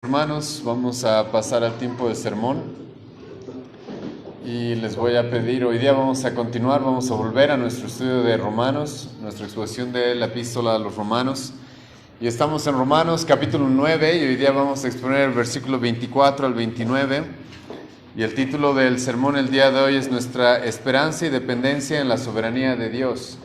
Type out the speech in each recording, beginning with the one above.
Hermanos, vamos a pasar al tiempo de sermón y les voy a pedir, hoy día vamos a continuar, vamos a volver a nuestro estudio de Romanos, nuestra exposición de la epístola a los Romanos, y estamos en Romanos capítulo 9 y hoy día vamos a exponer el versículo 24 al 29 y el título del sermón el día de hoy es Nuestra esperanza y dependencia en la soberanía de Dios.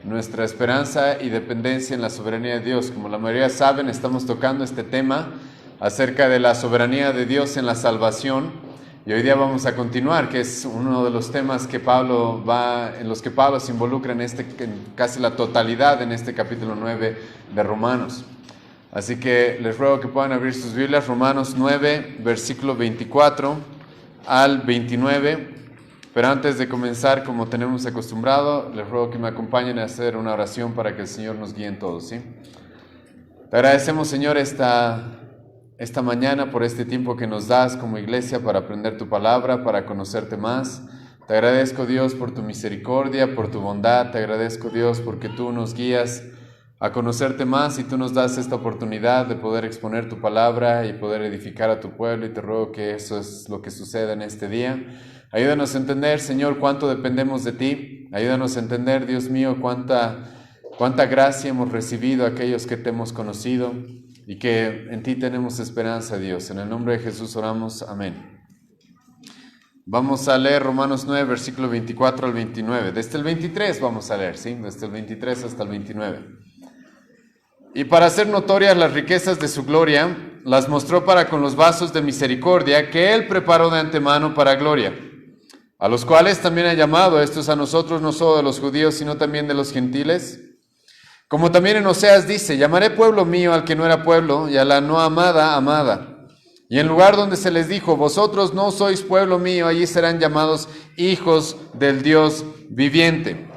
Nuestra esperanza y dependencia en la soberanía de Dios. Como la mayoría saben, estamos tocando este tema acerca de la soberanía de Dios en la salvación y hoy día vamos a continuar, que es uno de los temas que en los que Pablo se involucra en casi la totalidad en este capítulo 9 de Romanos. Así que les ruego que puedan abrir sus Biblias, Romanos 9, versículo 24 al 29. Pero antes de comenzar, como tenemos acostumbrado, les ruego que me acompañen a hacer una oración para que el Señor nos guíe en todo, ¿sí? Te agradecemos, Señor, esta mañana por este tiempo que nos das como iglesia para aprender tu palabra, para conocerte más. Te agradezco, Dios, por tu misericordia, por tu bondad. Te agradezco, Dios, porque tú nos guías a conocerte más y tú nos das esta oportunidad de poder exponer tu palabra y poder edificar a tu pueblo, y te ruego que eso es lo que suceda en este día. Ayúdanos a entender, Señor, cuánto dependemos de ti. Ayúdanos a entender, Dios mío, cuánta gracia hemos recibido aquellos que te hemos conocido y que en ti tenemos esperanza, Dios. En el nombre de Jesús oramos. Amén. Vamos a leer Romanos 9, versículo 24 al 29. Desde el 23 vamos a leer, ¿sí? Desde el 23 hasta el 29. Y para hacer notorias las riquezas de su gloria, las mostró para con los vasos de misericordia que Él preparó de antemano para gloria, a los cuales también ha llamado. Estos a nosotros, no solo de los judíos, sino también de los gentiles. Como también en Oseas dice: llamaré pueblo mío al que no era pueblo, y a la no amada, amada. Y en lugar donde se les dijo: vosotros no sois pueblo mío, allí serán llamados hijos del Dios viviente.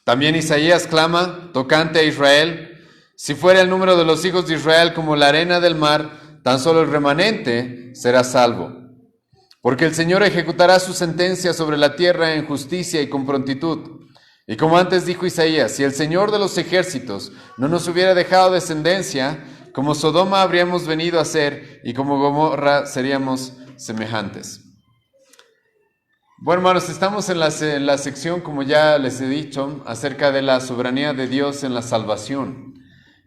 También Isaías clama tocante a Israel: si fuera el número de los hijos de Israel como la arena del mar, tan solo el remanente será salvo. Porque el Señor ejecutará su sentencia sobre la tierra en justicia y con prontitud. Y como antes dijo Isaías: si el Señor de los ejércitos no nos hubiera dejado descendencia, como Sodoma habríamos venido a ser, y como Gomorra seríamos semejantes. Bueno, hermanos, estamos en la sección, como ya les he dicho, acerca de la soberanía de Dios en la salvación.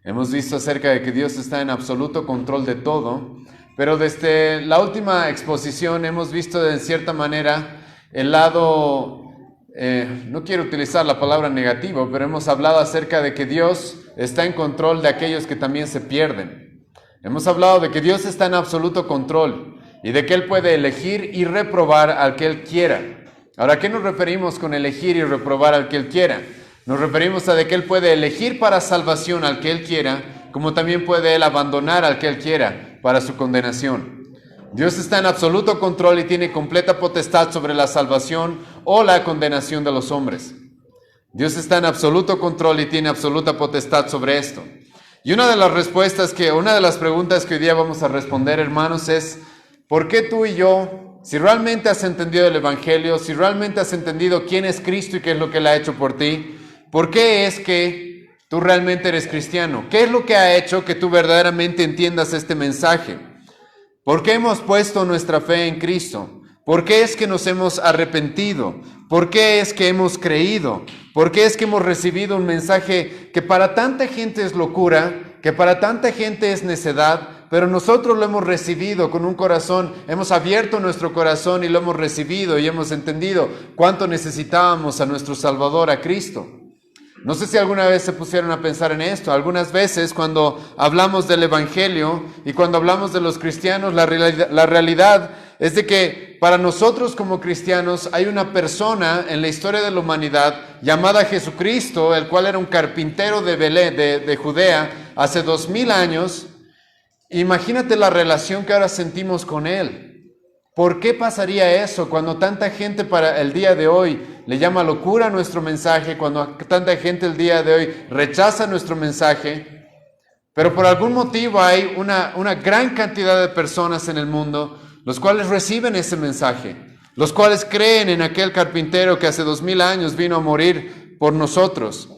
Hemos visto acerca de que Dios está en absoluto control de todo, pero desde la última exposición hemos visto de cierta manera el lado, no quiero utilizar la palabra negativo, pero hemos hablado acerca de que Dios está en control de aquellos que también se pierden. Hemos hablado de que Dios está en absoluto control y de que Él puede elegir y reprobar al que Él quiera. Ahora, ¿a qué nos referimos con elegir y reprobar al que Él quiera? Nos referimos a de que Él puede elegir para salvación al que Él quiera, como también puede Él abandonar al que Él quiera para su condenación. Dios está en absoluto control y tiene completa potestad sobre la salvación o la condenación de los hombres. Dios está en absoluto control y tiene absoluta potestad sobre esto. Y una de las preguntas que hoy día vamos a responder, hermanos, es: ¿por qué tú y yo, si realmente has entendido el Evangelio, si realmente has entendido quién es Cristo y qué es lo que Él ha hecho por ti, por qué es que tú realmente eres cristiano? ¿Qué es lo que ha hecho que tú verdaderamente entiendas este mensaje? ¿Por qué hemos puesto nuestra fe en Cristo? ¿Por qué es que nos hemos arrepentido? ¿Por qué es que hemos creído? ¿Por qué es que hemos recibido un mensaje que para tanta gente es locura, que para tanta gente es necedad, pero nosotros lo hemos recibido con un corazón, hemos abierto nuestro corazón y lo hemos recibido y hemos entendido cuánto necesitábamos a nuestro Salvador, a Cristo? No sé si alguna vez se pusieron a pensar en esto. Algunas veces cuando hablamos del Evangelio y cuando hablamos de los cristianos, la realidad es de que para nosotros como cristianos hay una persona en la historia de la humanidad llamada Jesucristo, el cual era un carpintero de Belén, de Judea, hace 2000 años. Imagínate la relación que ahora sentimos con Él. ¿Por qué pasaría eso cuando tanta gente para el día de hoy le llama locura nuestro mensaje, cuando tanta gente el día de hoy rechaza nuestro mensaje? Pero por algún motivo hay una gran cantidad de personas en el mundo los cuales reciben ese mensaje, los cuales creen en aquel carpintero que hace 2000 años vino a morir por nosotros.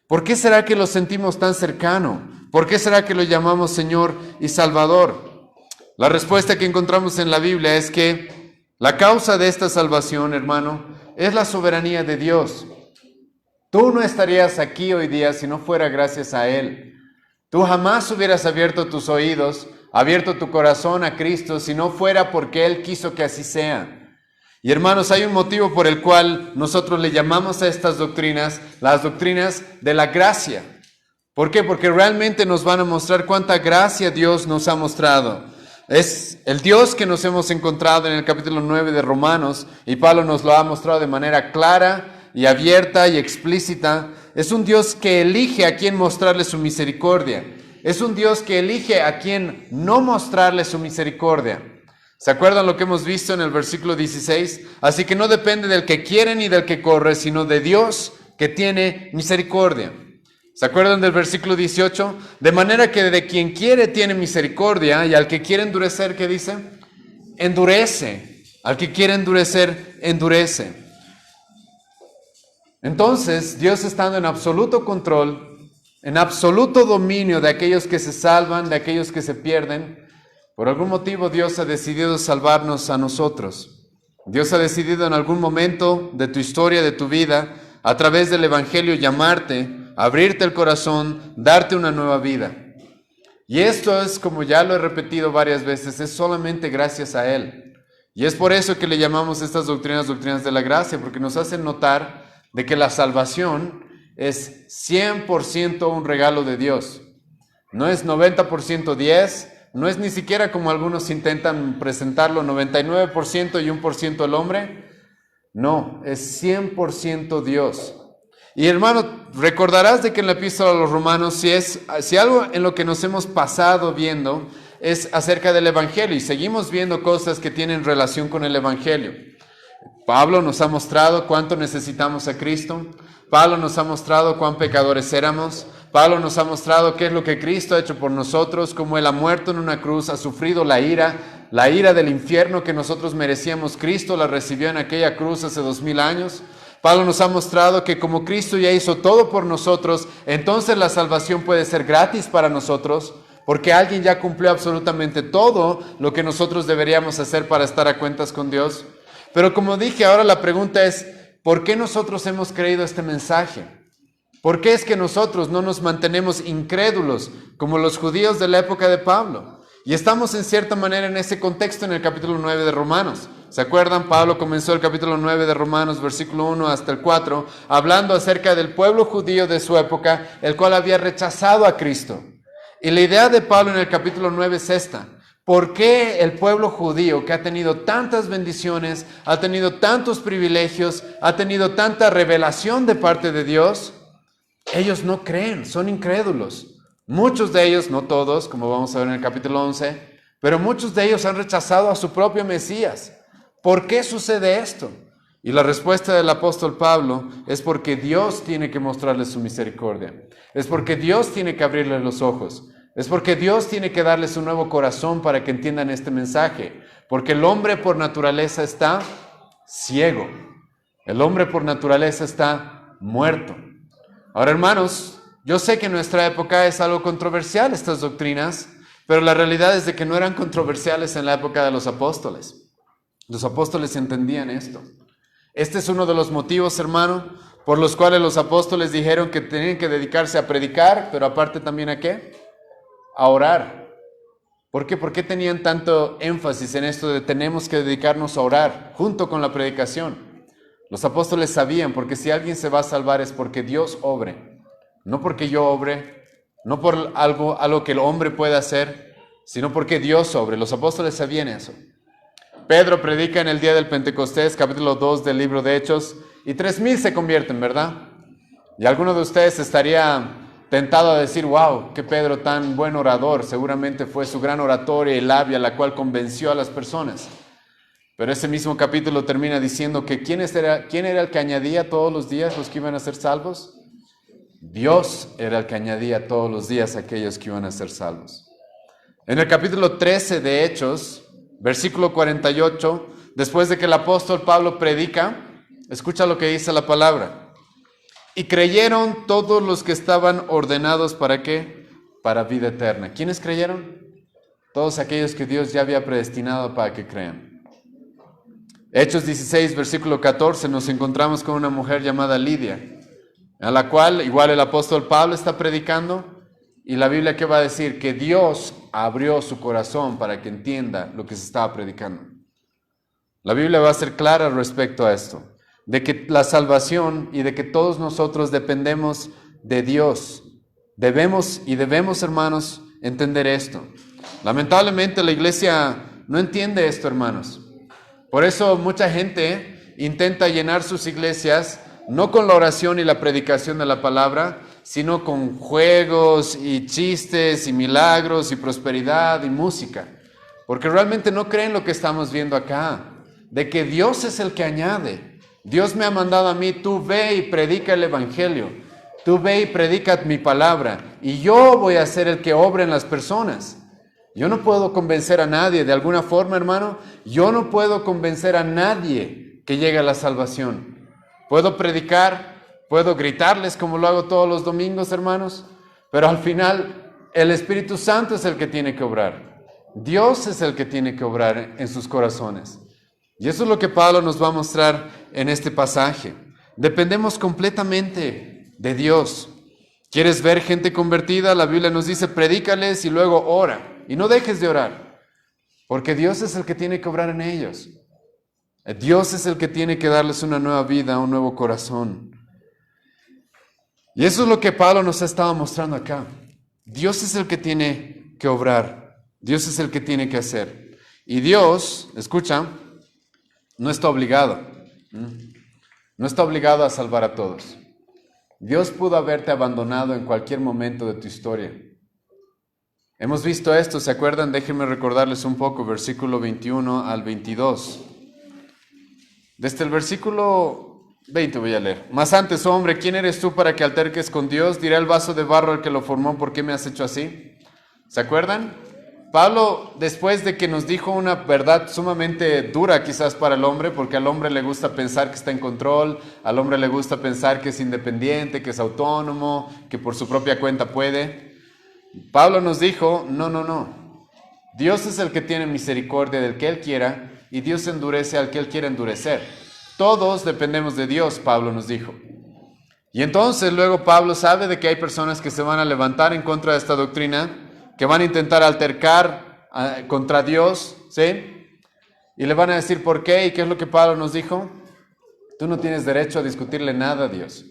¿Por qué será que lo sentimos tan cercano? ¿Por qué será que lo llamamos Señor y Salvador? La respuesta que encontramos en la Biblia es que la causa de esta salvación, hermano, es la soberanía de Dios. Tú no estarías aquí hoy día si no fuera gracias a Él. Tú jamás hubieras abierto tus oídos, abierto tu corazón a Cristo si no fuera porque Él quiso que así sea. Y hermanos, hay un motivo por el cual nosotros le llamamos a estas doctrinas las doctrinas de la gracia. ¿Por qué? Porque realmente nos van a mostrar cuánta gracia Dios nos ha mostrado. Es el Dios que nos hemos encontrado en el capítulo 9 de Romanos, y Pablo nos lo ha mostrado de manera clara y abierta y explícita. Es un Dios que elige a quién mostrarle su misericordia. Es un Dios que elige a quién no mostrarle su misericordia. ¿Se acuerdan lo que hemos visto en el versículo 16? Así que no depende del que quiere ni del que corre, sino de Dios que tiene misericordia. ¿Se acuerdan del versículo 18? De manera que de quien quiere tiene misericordia, y al que quiere endurecer, ¿qué dice? Endurece. Al que quiere endurecer, endurece. Entonces, Dios estando en absoluto control, en absoluto dominio de aquellos que se salvan, de aquellos que se pierden, por algún motivo Dios ha decidido salvarnos a nosotros. Dios ha decidido en algún momento de tu historia, de tu vida, a través del Evangelio llamarte, abrirte el corazón, darte una nueva vida. Y esto es, como ya lo he repetido varias veces, es solamente gracias a Él. Y es por eso que le llamamos estas doctrinas de la gracia, porque nos hacen notar de que la salvación es 100% un regalo de Dios. No es 90% 10%, no es ni siquiera como algunos intentan presentarlo, 99% y 1% el hombre. No, es 100% Dios. Y hermano, recordarás de que en la epístola a los Romanos, si algo en lo que nos hemos pasado viendo es acerca del Evangelio, y seguimos viendo cosas que tienen relación con el Evangelio. Pablo nos ha mostrado cuánto necesitamos a Cristo. Pablo nos ha mostrado cuán pecadores éramos. Pablo nos ha mostrado qué es lo que Cristo ha hecho por nosotros, cómo Él ha muerto en una cruz, ha sufrido la ira del infierno que nosotros merecíamos. Cristo la recibió en aquella cruz hace 2000 años. Pablo nos ha mostrado que como Cristo ya hizo todo por nosotros, entonces la salvación puede ser gratis para nosotros, porque alguien ya cumplió absolutamente todo lo que nosotros deberíamos hacer para estar a cuentas con Dios. Pero como dije, ahora la pregunta es, ¿por qué nosotros hemos creído este mensaje? ¿Por qué es que nosotros no nos mantenemos incrédulos como los judíos de la época de Pablo? Y estamos en cierta manera en ese contexto en el capítulo 9 de Romanos. ¿Se acuerdan? Pablo comenzó el capítulo 9 de Romanos, versículo 1 hasta el 4, hablando acerca del pueblo judío de su época, el cual había rechazado a Cristo. Y la idea de Pablo en el capítulo 9 es esta. ¿Por qué el pueblo judío, que ha tenido tantas bendiciones, ha tenido tantos privilegios, ha tenido tanta revelación de parte de Dios, ellos no creen, son incrédulos? Muchos de ellos, no todos, como vamos a ver en el capítulo 11, pero muchos de ellos han rechazado a su propio Mesías. ¿Por qué sucede esto? Y la respuesta del apóstol Pablo es porque Dios tiene que mostrarles su misericordia. Es porque Dios tiene que abrirles los ojos. Es porque Dios tiene que darles un nuevo corazón para que entiendan este mensaje. Porque el hombre por naturaleza está ciego. El hombre por naturaleza está muerto. Ahora, hermanos, yo sé que en nuestra época es algo controversial estas doctrinas, pero la realidad es de que no eran controversiales en la época de los apóstoles. Los apóstoles entendían esto. Este es uno de los motivos, hermano, por los cuales los apóstoles dijeron que tenían que dedicarse a predicar, pero aparte también ¿a qué? A orar. ¿Por qué? ¿Por qué tenían tanto énfasis en esto de tenemos que dedicarnos a orar junto con la predicación? Los apóstoles sabían, porque si alguien se va a salvar es porque Dios obre. No porque yo obre, no por algo que el hombre pueda hacer, sino porque Dios obre. Los apóstoles sabían eso. Pedro predica en el día del Pentecostés, capítulo 2 del libro de Hechos, y 3,000 se convierten, ¿verdad? Y alguno de ustedes estaría tentado a decir, wow, qué Pedro tan buen orador, seguramente fue su gran oratoria y labia la cual convenció a las personas. Pero ese mismo capítulo termina diciendo que ¿quién era el que añadía todos los días los que iban a ser salvos? Dios era el que añadía todos los días a aquellos que iban a ser salvos. En el capítulo 13 de Hechos, versículo 48, después de que el apóstol Pablo predica, escucha lo que dice la palabra. Y creyeron todos los que estaban ordenados, ¿para qué? Para vida eterna. ¿Quiénes creyeron? todos aquellos que Dios ya había predestinado para que crean. Hechos 16, versículo 14, nos encontramos con una mujer llamada Lidia, a la cual igual el apóstol Pablo está predicando, y la Biblia, ¿qué va a decir? Que Dios abrió su corazón para que entienda lo que se estaba predicando. La Biblia va a ser clara respecto a esto, de que la salvación y de que todos nosotros dependemos de Dios. Debemos, hermanos, entender esto. Lamentablemente la iglesia no entiende esto, hermanos. Por eso mucha gente intenta llenar sus iglesias no con la oración y la predicación de la palabra, sino con juegos y chistes y milagros y prosperidad y música. Porque realmente no creen lo que estamos viendo acá, de que Dios es el que añade. Dios me ha mandado a mí, tú ve y predica el evangelio, tú ve y predica mi palabra, y yo voy a ser el que obre en las personas. Yo no puedo convencer a nadie, de alguna forma, hermano, yo no puedo convencer a nadie que llegue a la salvación. Puedo predicar, puedo gritarles como lo hago todos los domingos, hermanos, pero al final el Espíritu Santo es el que tiene que obrar. Dios es el que tiene que obrar en sus corazones. Y eso es lo que Pablo nos va a mostrar en este pasaje. Dependemos completamente de Dios. ¿Quieres ver gente convertida? La Biblia nos dice, predícales y luego ora. Y no dejes de orar, porque Dios es el que tiene que obrar en ellos. Dios es el que tiene que darles una nueva vida, un nuevo corazón. Y eso es lo que Pablo nos ha estado mostrando acá. Dios es el que tiene que obrar. Dios es el que tiene que hacer. Y Dios, escucha, no está obligado. No está obligado a salvar a todos. Dios pudo haberte abandonado en cualquier momento de tu historia. Hemos visto esto, ¿se acuerdan? Déjenme recordarles un poco, versículo 21 al 22. Desde el versículo 20 voy a leer. Mas antes, oh hombre, ¿quién eres tú para que alterques con Dios? Dirá el vaso de barro al que lo formó, ¿por qué me has hecho así? ¿Se acuerdan? Pablo, después de que nos dijo una verdad sumamente dura quizás para el hombre, porque al hombre le gusta pensar que está en control, al hombre le gusta pensar que es independiente, que es autónomo, que por su propia cuenta puede. Pablo nos dijo, no. Dios es el que tiene misericordia del que Él quiera, y Dios endurece al que Él quiera endurecer. Todos dependemos de Dios, Pablo nos dijo. Y entonces luego Pablo sabe de que hay personas que se van a levantar en contra de esta doctrina, que van a intentar altercar contra Dios, ¿sí? Y le van a decir por qué, y qué es lo que Pablo nos dijo. Tú no tienes derecho a discutirle nada a Dios.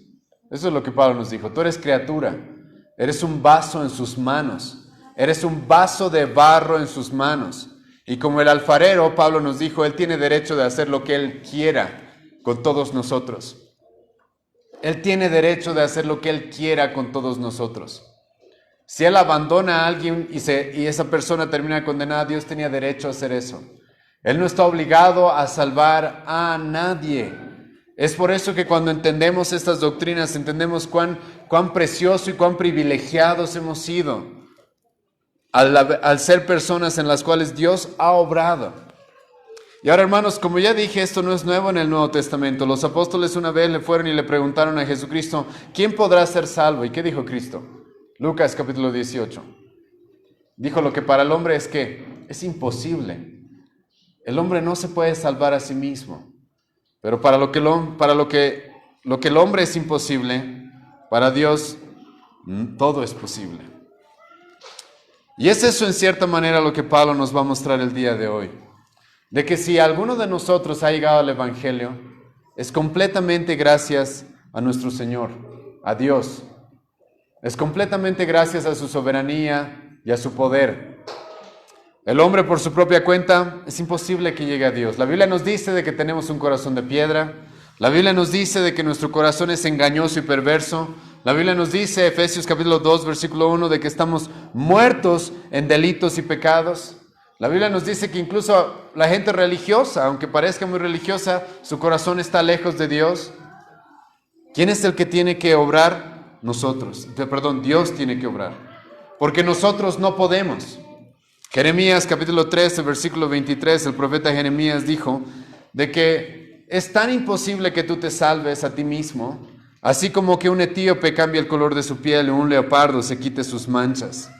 Eso es lo que Pablo nos dijo. Tú eres criatura, eres un vaso en sus manos, eres un vaso de barro en sus manos. Y como el alfarero, Pablo nos dijo, Él tiene derecho de hacer lo que Él quiera con todos nosotros. Él tiene derecho de hacer lo que Él quiera con todos nosotros. Si Él abandona a alguien y esa persona termina condenada, Dios tenía derecho a hacer eso. Él no está obligado a salvar a nadie. Es por eso que cuando entendemos estas doctrinas, entendemos cuán precioso y cuán privilegiados hemos sido al ser personas en las cuales Dios ha obrado. Y ahora, hermanos, como ya dije, esto no es nuevo en el Nuevo Testamento. Los apóstoles una vez le fueron y le preguntaron a Jesucristo, ¿quién podrá ser salvo? ¿Y qué dijo Cristo? Lucas capítulo 18. Dijo, lo que para el hombre es que es imposible. El hombre no se puede salvar a sí mismo. Pero para lo que el hombre es imposible, para Dios todo es posible. Y es eso en cierta manera lo que Pablo nos va a mostrar el día de hoy. De que si alguno de nosotros ha llegado al Evangelio, es completamente gracias a nuestro Señor, a Dios. Es completamente gracias a su soberanía y a su poder. El hombre por su propia cuenta es imposible que llegue a Dios. La Biblia nos dice de que tenemos un corazón de piedra. La Biblia nos dice de que nuestro corazón es engañoso y perverso. La Biblia nos dice, Efesios capítulo 2, versículo 1, de que estamos muertos en delitos y pecados. La Biblia nos dice que incluso la gente religiosa, aunque parezca muy religiosa, su corazón está lejos de Dios. ¿Quién es el que tiene que obrar? Dios tiene que obrar. Porque nosotros no podemos. Jeremías capítulo 13, versículo 23, el profeta Jeremías dijo de que es tan imposible que tú te salves a ti mismo, así como que un etíope cambie el color de su piel y un leopardo se quite sus manchas.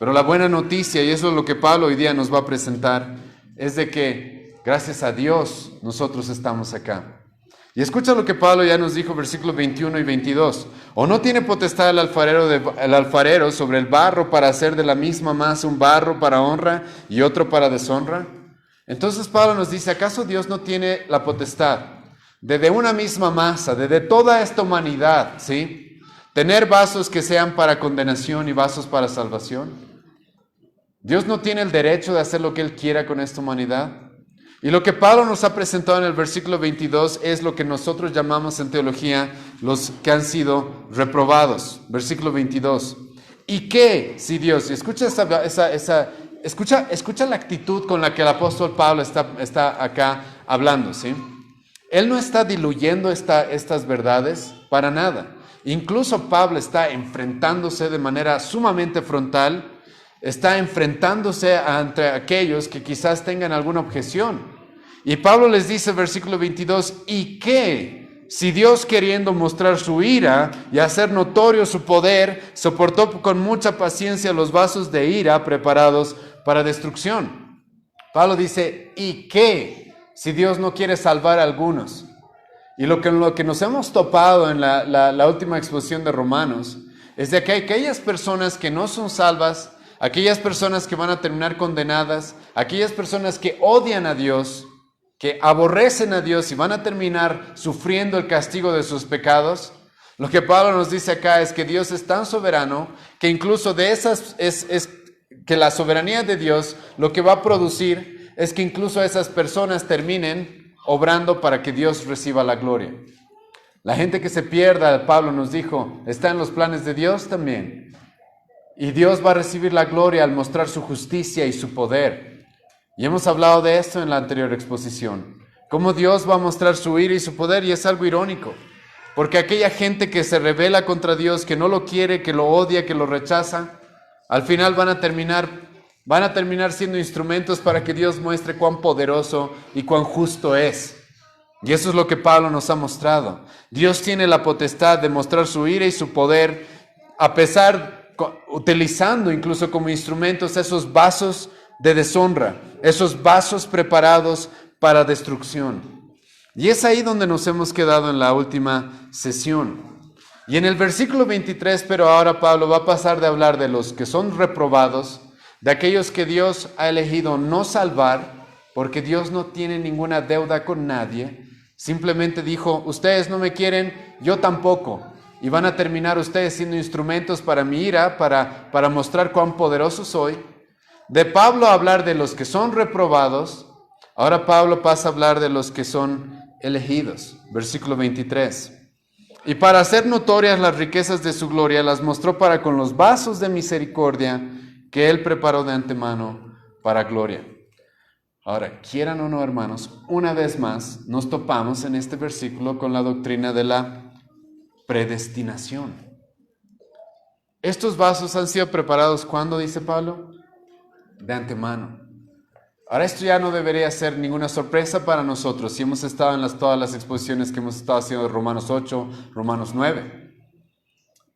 Pero la buena noticia, y eso es lo que Pablo hoy día nos va a presentar, es de que gracias a Dios nosotros estamos acá. Y escucha lo que Pablo ya nos dijo, versículos 21 y 22. ¿O no tiene potestad el alfarero sobre el barro para hacer de la misma masa un barro para honra y otro para deshonra? Entonces Pablo nos dice, ¿acaso Dios no tiene la potestad de una misma masa, de toda esta humanidad, ¿sí? Tener vasos que sean para condenación y vasos para salvación? ¿Dios no tiene el derecho de hacer lo que Él quiera con esta humanidad? Y lo que Pablo nos ha presentado en el versículo 22 es lo que nosotros llamamos en teología los que han sido reprobados. Versículo 22. ¿Y qué si Dios? Y escucha escucha la actitud con la que el apóstol Pablo está acá hablando, ¿sí? Él no está diluyendo estas verdades para nada. Incluso Pablo está enfrentándose de manera sumamente frontal, está enfrentándose ante aquellos que quizás tengan alguna objeción. Y Pablo les dice, versículo 22, ¿y qué? Si Dios, queriendo mostrar su ira y hacer notorio su poder, soportó con mucha paciencia los vasos de ira preparados para destrucción. Pablo dice, ¿y qué? Si Dios no quiere salvar a algunos. Y lo que nos hemos topado en la última exposición de Romanos es de que aquellas personas que no son salvas, aquellas personas que van a terminar condenadas, aquellas personas que odian a Dios, que aborrecen a Dios y van a terminar sufriendo el castigo de sus pecados, lo que Pablo nos dice acá es que Dios es tan soberano que incluso de esas que la soberanía de Dios lo que va a producir es que incluso esas personas terminen obrando para que Dios reciba la gloria. La gente que se pierda, Pablo nos dijo, está en los planes de Dios también. Y Dios va a recibir la gloria al mostrar su justicia y su poder. Y hemos hablado de esto en la anterior exposición. Cómo Dios va a mostrar su ira y su poder, y es algo irónico. Porque aquella gente que se rebela contra Dios, que no lo quiere, que lo odia, que lo rechaza, al final van a terminar siendo instrumentos para que Dios muestre cuán poderoso y cuán justo es. Y eso es lo que Pablo nos ha mostrado. Dios tiene la potestad de mostrar su ira y su poder, utilizando incluso como instrumentos esos vasos de deshonra, esos vasos preparados para destrucción. Y es ahí donde nos hemos quedado en la última sesión. Y en el versículo 23, pero ahora Pablo va a pasar de hablar de los que son reprobados, de aquellos que Dios ha elegido no salvar, porque Dios no tiene ninguna deuda con nadie. Simplemente dijo, ustedes no me quieren, yo tampoco. Y van a terminar ustedes siendo instrumentos para mi ira, para mostrar cuán poderoso soy. De Pablo a hablar de los que son reprobados, ahora Pablo pasa a hablar de los que son elegidos. Versículo 23. Y para hacer notorias las riquezas de su gloria, las mostró para con los vasos de misericordia que él preparó de antemano para gloria. Ahora, quieran o no, hermanos, una vez más nos topamos en este versículo con la doctrina de la predestinación. Estos vasos han sido preparados, ¿cuándo, dice Pablo? De antemano. Ahora, esto ya no debería ser ninguna sorpresa para nosotros si hemos estado en todas las exposiciones que hemos estado haciendo de Romanos 8, Romanos 9.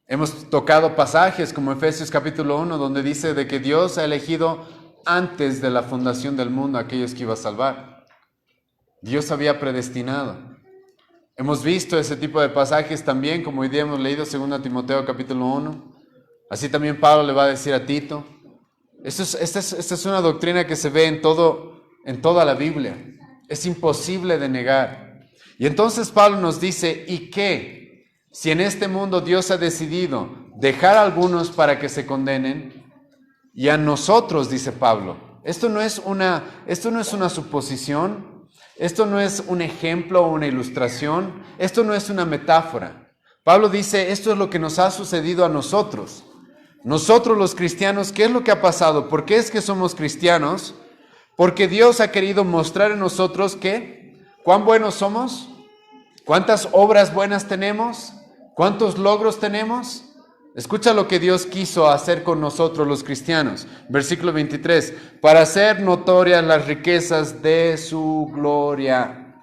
Hemos tocado pasajes como Efesios capítulo 1, donde dice de que Dios ha elegido antes de la fundación del mundo a aquellos que iba a salvar. Dios había predestinado. Hemos visto ese tipo de pasajes también, como hoy día hemos leído 2 Timoteo capítulo 1. Así también Pablo le va a decir a Tito. Esta es una doctrina que se ve en toda la Biblia. Es imposible de negar. Y entonces Pablo nos dice, ¿y qué? Si en este mundo Dios ha decidido dejar a algunos para que se condenen, y a nosotros, dice Pablo, esto no es una suposición, esto no es un ejemplo o una ilustración, esto no es una metáfora. Pablo dice, esto es lo que nos ha sucedido a nosotros. Nosotros los cristianos, ¿qué es lo que ha pasado? ¿Por qué es que somos cristianos? Porque Dios ha querido mostrar en nosotros que, ¿cuán buenos somos? ¿Cuántas obras buenas tenemos? ¿Cuántos logros tenemos? Escucha lo que Dios quiso hacer con nosotros los cristianos. Versículo 23. Para hacer notorias las riquezas de su gloria.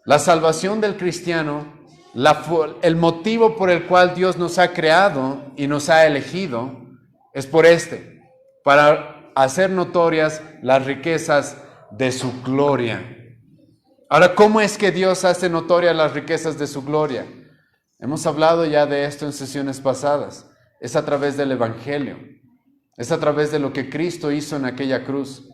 La salvación del cristiano, el motivo por el cual Dios nos ha creado y nos ha elegido, es por para hacer notorias las riquezas de su gloria. Ahora, ¿cómo es que Dios hace notorias las riquezas de su gloria? Hemos hablado ya de esto en sesiones pasadas. Es a través del Evangelio. Es a través de lo que Cristo hizo en aquella cruz.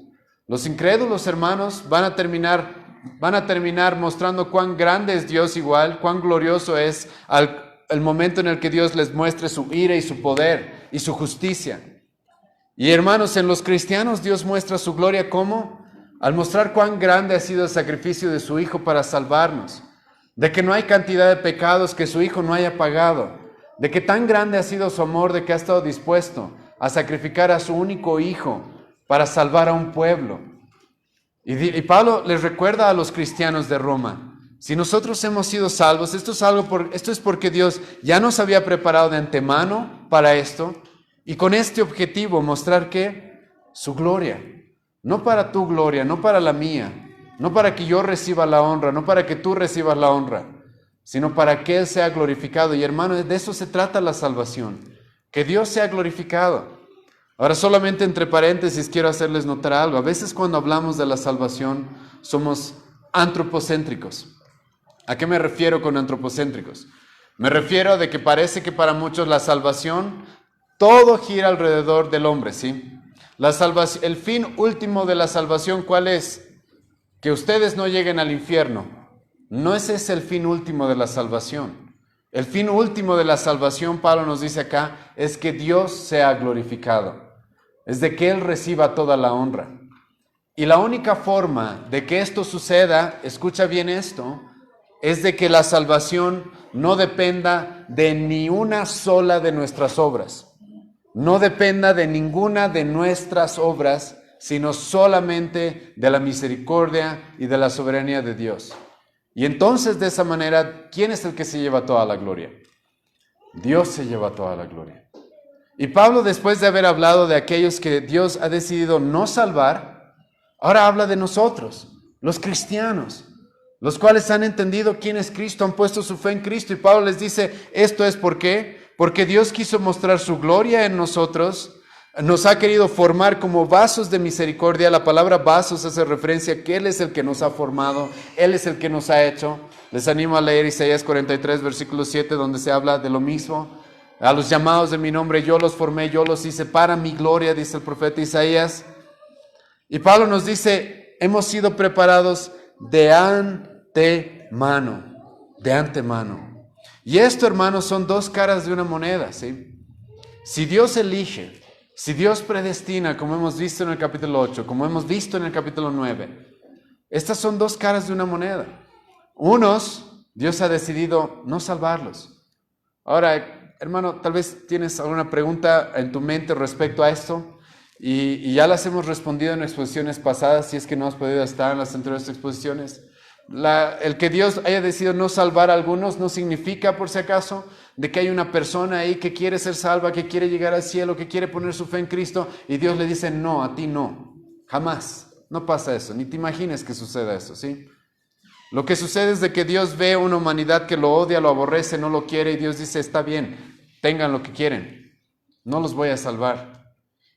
Los incrédulos, hermanos, van a terminar mostrando cuán grande es Dios igual, cuán glorioso es el momento en el que Dios les muestre su ira y su poder y su justicia. Y hermanos, en los cristianos Dios muestra su gloria ¿cómo? Al mostrar cuán grande ha sido el sacrificio de su Hijo para salvarnos, de que no hay cantidad de pecados que su Hijo no haya pagado, de que tan grande ha sido su amor de que ha estado dispuesto a sacrificar a su único Hijo para salvar a un pueblo. Y Pablo les recuerda a los cristianos de Roma, si nosotros hemos sido salvos, esto es porque Dios ya nos había preparado de antemano para esto, y con este objetivo mostrar que su gloria, no para tu gloria, no para la mía, no para que yo reciba la honra, no para que tú recibas la honra, sino para que Él sea glorificado. Y hermanos, de eso se trata la salvación, que Dios sea glorificado. Ahora, solamente entre paréntesis quiero hacerles notar algo. A veces cuando hablamos de la salvación somos antropocéntricos. ¿A qué me refiero con antropocéntricos? Me refiero de que parece que para muchos la salvación, todo gira alrededor del hombre, ¿sí? El fin último de la salvación, ¿cuál es? Que ustedes no lleguen al infierno. No ese es el fin último de la salvación. El fin último de la salvación, Pablo nos dice acá, es que Dios sea glorificado. Es de que Él reciba toda la honra. Y la única forma de que esto suceda, escucha bien esto, es de que la salvación no dependa de ni una sola de nuestras obras. No dependa de ninguna de nuestras obras, sino solamente de la misericordia y de la soberanía de Dios. Y entonces de esa manera, ¿quién es el que se lleva toda la gloria? Dios se lleva toda la gloria. Y Pablo, después de haber hablado de aquellos que Dios ha decidido no salvar, ahora habla de nosotros, los cristianos, los cuales han entendido quién es Cristo, han puesto su fe en Cristo. Y Pablo les dice, esto es ¿por qué? Porque Dios quiso mostrar su gloria en nosotros, nos ha querido formar como vasos de misericordia. La palabra vasos hace referencia a que Él es el que nos ha formado, Él es el que nos ha hecho. Les animo a leer Isaías 43, versículo 7, donde se habla de lo mismo. A los llamados de mi nombre yo los formé, yo los hice para mi gloria, dice el profeta Isaías. Y Pablo nos dice, hemos sido preparados de antemano, de antemano. Y esto, hermanos, son dos caras de una moneda, ¿sí? Si Dios elige, si Dios predestina, como hemos visto en el capítulo 8, como hemos visto en el capítulo 9, estas son dos caras de una moneda. Unos, Dios ha decidido no salvarlos. Ahora, hermano, tal vez tienes alguna pregunta en tu mente respecto a esto, y ya las hemos respondido en exposiciones pasadas, si es que no has podido estar en las anteriores exposiciones. El que Dios haya decidido no salvar a algunos no significa, por si acaso, de que hay una persona ahí que quiere ser salva, que quiere llegar al cielo, que quiere poner su fe en Cristo, y Dios le dice, no, a ti no, jamás, no pasa eso, ni te imagines que suceda eso, ¿sí? Lo que sucede es de que Dios ve una humanidad que lo odia, lo aborrece, no lo quiere, y Dios dice, está bien, tengan lo que quieren, no los voy a salvar.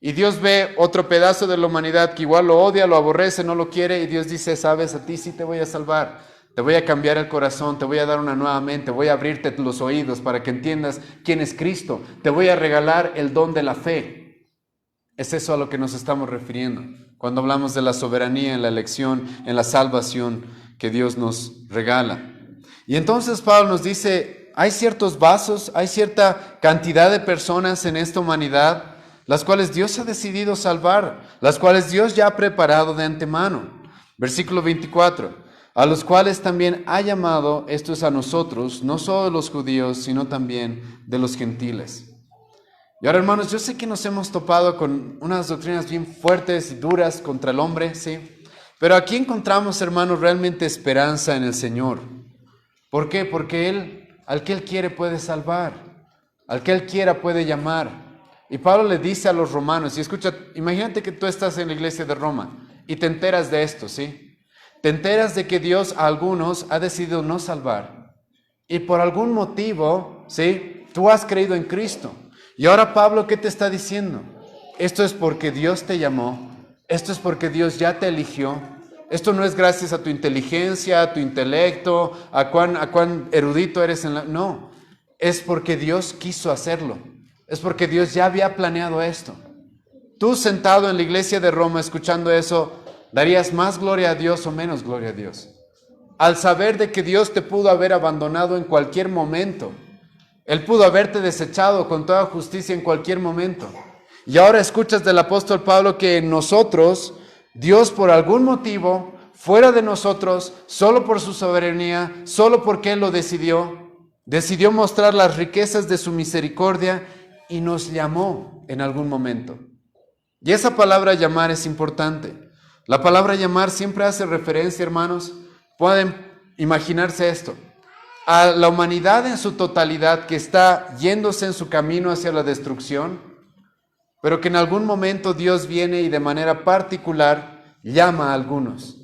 Y Dios ve otro pedazo de la humanidad que igual lo odia, lo aborrece, no lo quiere, y Dios dice, sabes, a ti sí te voy a salvar, te voy a cambiar el corazón, te voy a dar una nueva mente, voy a abrirte los oídos para que entiendas quién es Cristo, te voy a regalar el don de la fe. Es eso a lo que nos estamos refiriendo cuando hablamos de la soberanía en la elección, en la salvación que Dios nos regala. Y entonces Pablo nos dice, hay ciertos vasos, hay cierta cantidad de personas en esta humanidad las cuales Dios ha decidido salvar, las cuales Dios ya ha preparado de antemano. Versículo 24, a los cuales también ha llamado, esto es a nosotros, no solo de los judíos, sino también de los gentiles. Y ahora, hermanos, yo sé que nos hemos topado con unas doctrinas bien fuertes y duras contra el hombre, ¿sí? Pero aquí encontramos, hermanos, realmente esperanza en el Señor. ¿Por qué? Porque al que Él quiere puede salvar, al que Él quiera puede llamar. Y Pablo le dice a los romanos, y escucha, imagínate que tú estás en la iglesia de Roma y te enteras de esto, ¿sí? Te enteras de que Dios a algunos ha decidido no salvar. Y por algún motivo, ¿sí? Tú has creído en Cristo. Y ahora Pablo, ¿qué te está diciendo? Esto es porque Dios te llamó, esto es porque Dios ya te eligió, esto no es gracias a tu inteligencia, a tu intelecto, a cuán erudito eres No, es porque Dios quiso hacerlo, es porque Dios ya había planeado esto. Tú sentado en la iglesia de Roma escuchando eso, ¿darías más gloria a Dios o menos gloria a Dios? Al saber de que Dios te pudo haber abandonado en cualquier momento. Él pudo haberte desechado con toda justicia en cualquier momento. Y ahora escuchas del apóstol Pablo que en nosotros, Dios por algún motivo, fuera de nosotros, solo por su soberanía, solo porque Él lo decidió mostrar las riquezas de su misericordia y nos llamó en algún momento. Y esa palabra llamar es importante. La palabra llamar siempre hace referencia, hermanos, pueden imaginarse esto, a la humanidad en su totalidad que está yéndose en su camino hacia la destrucción, pero que en algún momento Dios viene y de manera particular llama a algunos.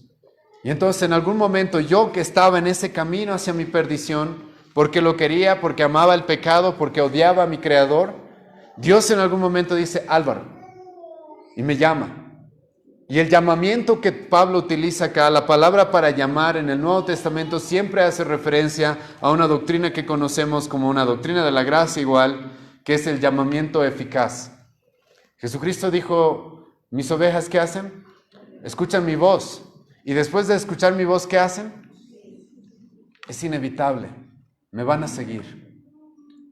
Y entonces en algún momento yo que estaba en ese camino hacia mi perdición, porque lo quería, porque amaba el pecado, porque odiaba a mi Creador, Dios en algún momento dice, Álvaro, y me llama. Y el llamamiento que Pablo utiliza acá, la palabra para llamar en el Nuevo Testamento siempre hace referencia a una doctrina que conocemos como una doctrina de la gracia igual, que es el llamamiento eficaz. Jesucristo dijo, mis ovejas, ¿qué hacen? Escuchan mi voz. Y después de escuchar mi voz, ¿qué hacen? Es inevitable, me van a seguir.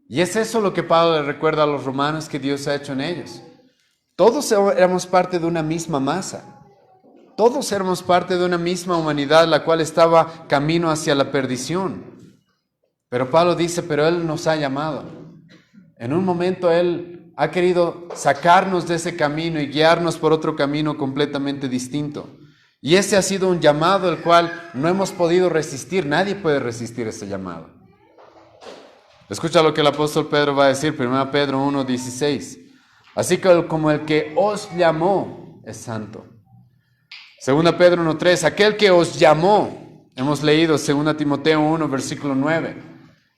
Y es eso lo que Pablo le recuerda a los romanos que Dios ha hecho en ellos. Todos éramos parte de una misma masa. Todos éramos parte de una misma humanidad, la cual estaba camino hacia la perdición. Pero Pablo dice, pero Él nos ha llamado. En un momento Él ha querido sacarnos de ese camino y guiarnos por otro camino completamente distinto. Y ese ha sido un llamado el cual no hemos podido resistir. Nadie puede resistir ese llamado. Escucha lo que el apóstol Pedro va a decir, 1 Pedro 1:16. Así que como el que os llamó es santo. 2 Pedro 1:3, aquel que os llamó, hemos leído 2 Timoteo 1, versículo 9,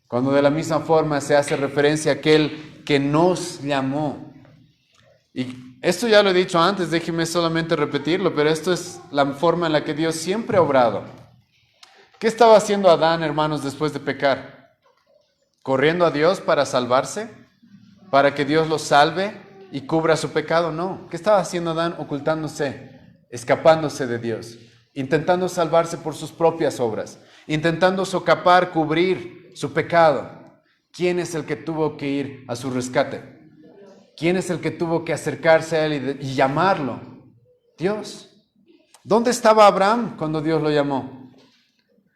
cuando de la misma forma se hace referencia a aquel que nos llamó. Y esto ya lo he dicho antes, déjeme solamente repetirlo, pero esto es la forma en la que Dios siempre ha obrado. ¿Qué estaba haciendo Adán, hermanos, después de pecar? ¿Corriendo a Dios para salvarse? ¿Para que Dios lo salve y cubra su pecado? No. ¿Qué estaba haciendo Adán? Ocultándose, escapándose de Dios, intentando salvarse por sus propias obras, intentando socapar, cubrir su pecado. ¿Quién es el que tuvo que ir a su rescate? ¿Quién es el que tuvo que acercarse a él y llamarlo? Dios. ¿Dónde estaba Abraham cuando Dios lo llamó?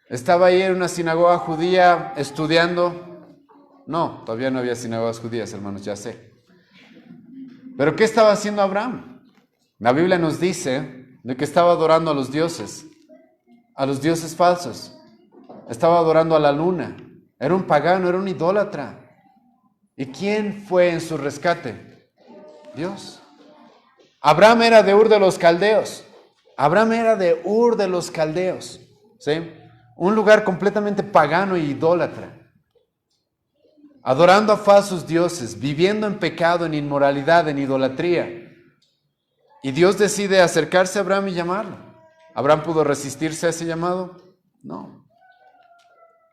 ¿Estaba ahí en una sinagoga judía estudiando? No, todavía no había sinagogas judías, hermanos, ya sé. ¿Pero qué estaba haciendo Abraham? La Biblia nos dice de que estaba adorando a los dioses falsos. Estaba adorando a la luna. Era un pagano, era un idólatra. ¿Y quién fue en su rescate? Dios. Abraham era de Ur de los Caldeos. ¿Sí? Un lugar completamente pagano e idólatra. Adorando a falsos dioses, viviendo en pecado, en inmoralidad, en idolatría. Y Dios decide acercarse a Abraham y llamarlo. ¿Abraham pudo resistirse a ese llamado? No.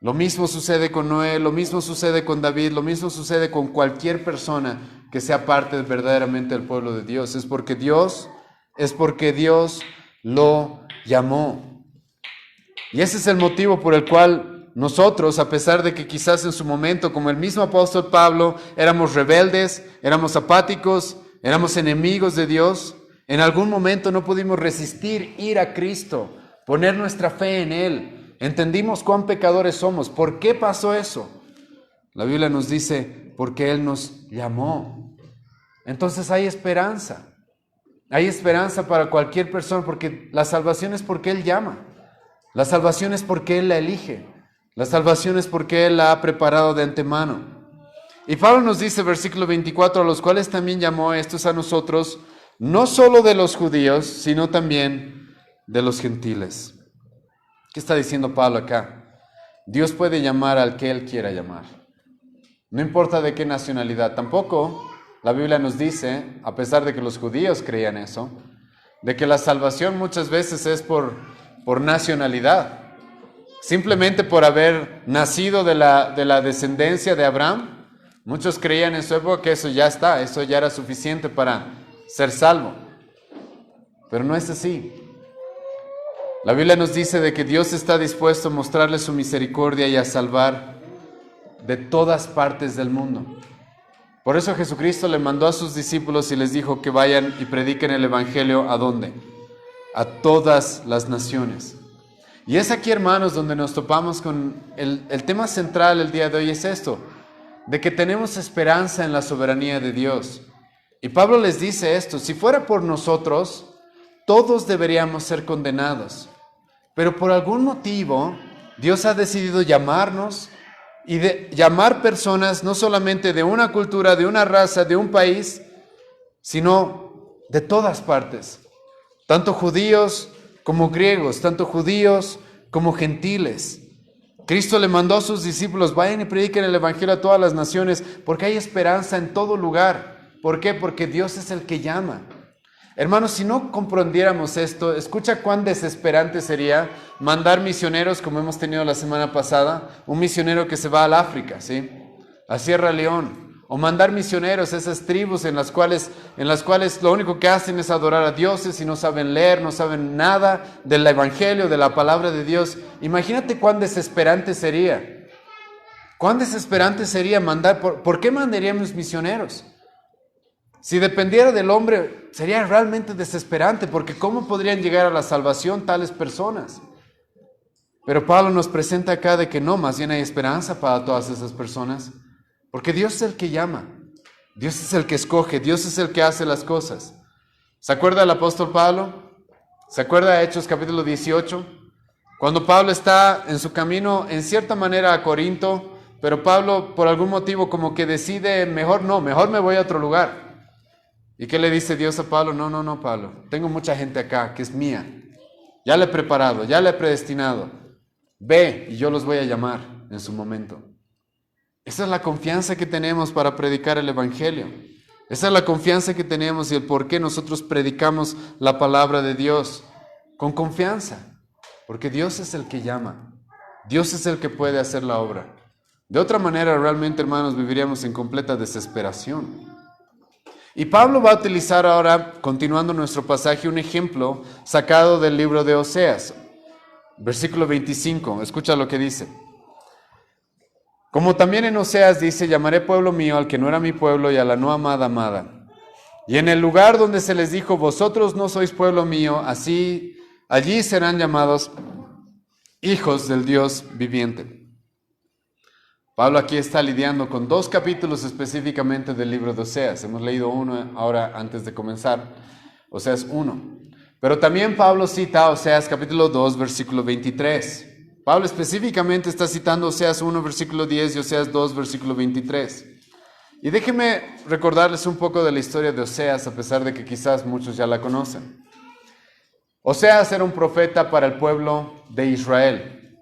Lo mismo sucede con Noé, lo mismo sucede con David, lo mismo sucede con cualquier persona que sea parte verdaderamente del pueblo de Dios. Es porque Dios lo llamó. Y ese es el motivo por el cual nosotros, a pesar de que quizás en su momento, como el mismo apóstol Pablo, éramos rebeldes, éramos apáticos, éramos enemigos de Dios, en algún momento no pudimos resistir ir a Cristo, poner nuestra fe en Él. Entendimos cuán pecadores somos. ¿Por qué pasó eso? La Biblia nos dice, porque Él nos llamó. Entonces hay esperanza. Hay esperanza para cualquier persona, porque la salvación es porque Él llama. La salvación es porque Él la elige. La salvación es porque Él la ha preparado de antemano. Y Pablo nos dice, versículo 24, a los cuales también llamó a estos a nosotros, no solo de los judíos, sino también de los gentiles. ¿Qué está diciendo Pablo acá? Dios puede llamar al que Él quiera llamar. No importa de qué nacionalidad. Tampoco La Biblia nos dice, a pesar de que los judíos creían eso, de que la salvación muchas veces es por nacionalidad. Simplemente por haber nacido de la descendencia de Abraham, muchos creían en su época que eso ya está, eso ya era suficiente para ser salvo. Pero no es así. La Biblia nos dice de que Dios está dispuesto a mostrarle su misericordia y a salvar de todas partes del mundo. Por eso Jesucristo le mandó a sus discípulos y les dijo que vayan y prediquen el Evangelio, ¿a dónde? A todas las naciones. Y es aquí, hermanos, donde nos topamos con el tema central el día de hoy, es esto, de que tenemos esperanza en la soberanía de Dios. Y Pablo les dice esto: si fuera por nosotros, todos deberíamos ser condenados. Pero por algún motivo, Dios ha decidido llamarnos y llamar personas no solamente de una cultura, de una raza, de un país, sino de todas partes. Tanto judíos como griegos, tanto judíos como gentiles. Cristo le mandó a sus discípulos: vayan y prediquen el Evangelio a todas las naciones, porque hay esperanza en todo lugar. ¿Por qué? Porque Dios es el que llama. Hermanos, si no comprendiéramos esto, escucha cuán desesperante sería mandar misioneros, como hemos tenido la semana pasada, un misionero que se va al África, ¿sí?, a Sierra León, o mandar misioneros a esas tribus en las cuales lo único que hacen es adorar a dioses y no saben leer, no saben nada del Evangelio, de la palabra de Dios. Imagínate cuán desesperante sería. Cuán desesperante sería mandar. ¿Por qué mandaríamos misioneros? Si dependiera del hombre, sería realmente desesperante, porque ¿cómo podrían llegar a la salvación tales personas? Pero Pablo nos presenta acá de que no, más bien hay esperanza para todas esas personas, porque Dios es el que llama, Dios es el que escoge, Dios es el que hace las cosas. ¿Se acuerda del apóstol Pablo? ¿Se acuerda de Hechos capítulo 18? Cuando Pablo está en su camino, en cierta manera, a Corinto, pero Pablo por algún motivo como que decide, mejor me voy a otro lugar. ¿Y qué le dice Dios a Pablo? No, Pablo, tengo mucha gente acá que es mía. Ya la he preparado, ya la he predestinado. Ve y yo los voy a llamar en su momento. Esa es la confianza que tenemos para predicar el Evangelio. Esa es la confianza que tenemos y el por qué nosotros predicamos la palabra de Dios. Con confianza, porque Dios es el que llama. Dios es el que puede hacer la obra. De otra manera, realmente, hermanos, viviríamos en completa desesperación. Y Pablo va a utilizar ahora, continuando nuestro pasaje, un ejemplo sacado del libro de Oseas. Versículo 25, escucha lo que dice. Como también en Oseas dice: llamaré pueblo mío al que no era mi pueblo y a la no amada amada. Y en el lugar donde se les dijo: vosotros no sois pueblo mío, allí serán llamados hijos del Dios viviente. Pablo aquí está lidiando con 2 capítulos específicamente del libro de Oseas. Hemos leído uno ahora antes de comenzar, Oseas 1. Pero también Pablo cita a Oseas capítulo 2, versículo 23. Pablo específicamente está citando Oseas 1, versículo 10 y Oseas 2, versículo 23. Y déjenme recordarles un poco de la historia de Oseas, a pesar de que quizás muchos ya la conocen. Oseas era un profeta para el pueblo de Israel.